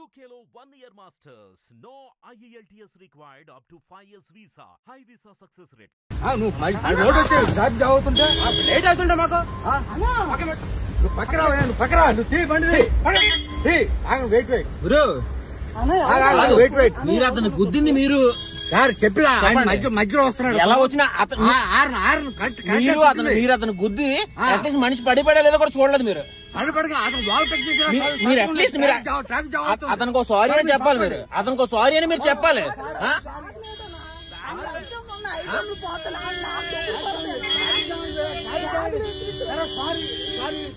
UKLO 1 year masters. No IELTS required up to 5 years visa. High visa success rate. Road వచ్చి job అవుతుంటే late అవుతుంటే మాకు నువ్వు పక్కరా నువ్వు తీ బండి వెయిట్ గురు వెయిట్ మీరు అతను గుద్దింది మీరు సార్ చెప్పిలా మధ్యలో వస్తున్నాడు ఎలా వచ్చినా మీరు అతను గుద్ది అట్లీస్ట్ మనిషి పడిపడే లేదో కూడా చూడలేదు మీరు మీరు అట్లీస్ట్ మీరు అతనికి సారీ అని చెప్పాలి మీరు అతనికి సారీ అని మీరు చెప్పాలి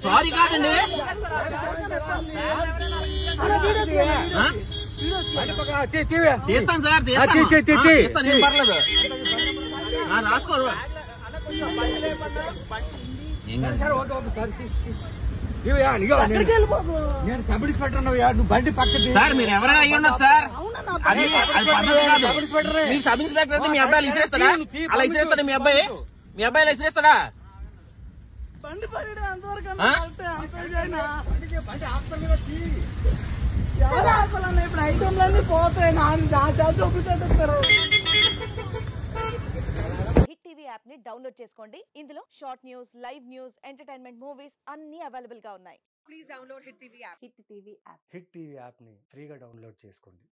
సారీ కాదండి తీస్తాను సార్ తీస్తాను ఏం పర్లేదు రాసుకోరు నేను సబ్ ఇన్స్పెక్టర్ నువ్వు బండి పక్కన సార్ మీరు ఎవరైనా అయ్యి ఉండదు సార్ అది పద్ధతి కాదు మీరు సబ్ ఇన్స్పెక్టర్ అయితే మీ అబ్బాయి ఇసిరేస్తాడా అలా ఇసిరేస్తాడా మీ అబ్బాయి అలా ఇసిరేస్తాడా బండి ఇప్పుడు ఐటమ్లన్నీ పోతాయి చూపించారు. హిట్ టీవీ యాప్ ని డౌన్లోడ్ చేసుకోండి. ఇందులో short news, live news, entertainment movies అన్ని అవైలబుల్ గా ఉన్నాయి. Please download hit TV app. Hit TV app hit TV app ని ఫ్రీగా డౌన్లోడ్ చేసుకోండి.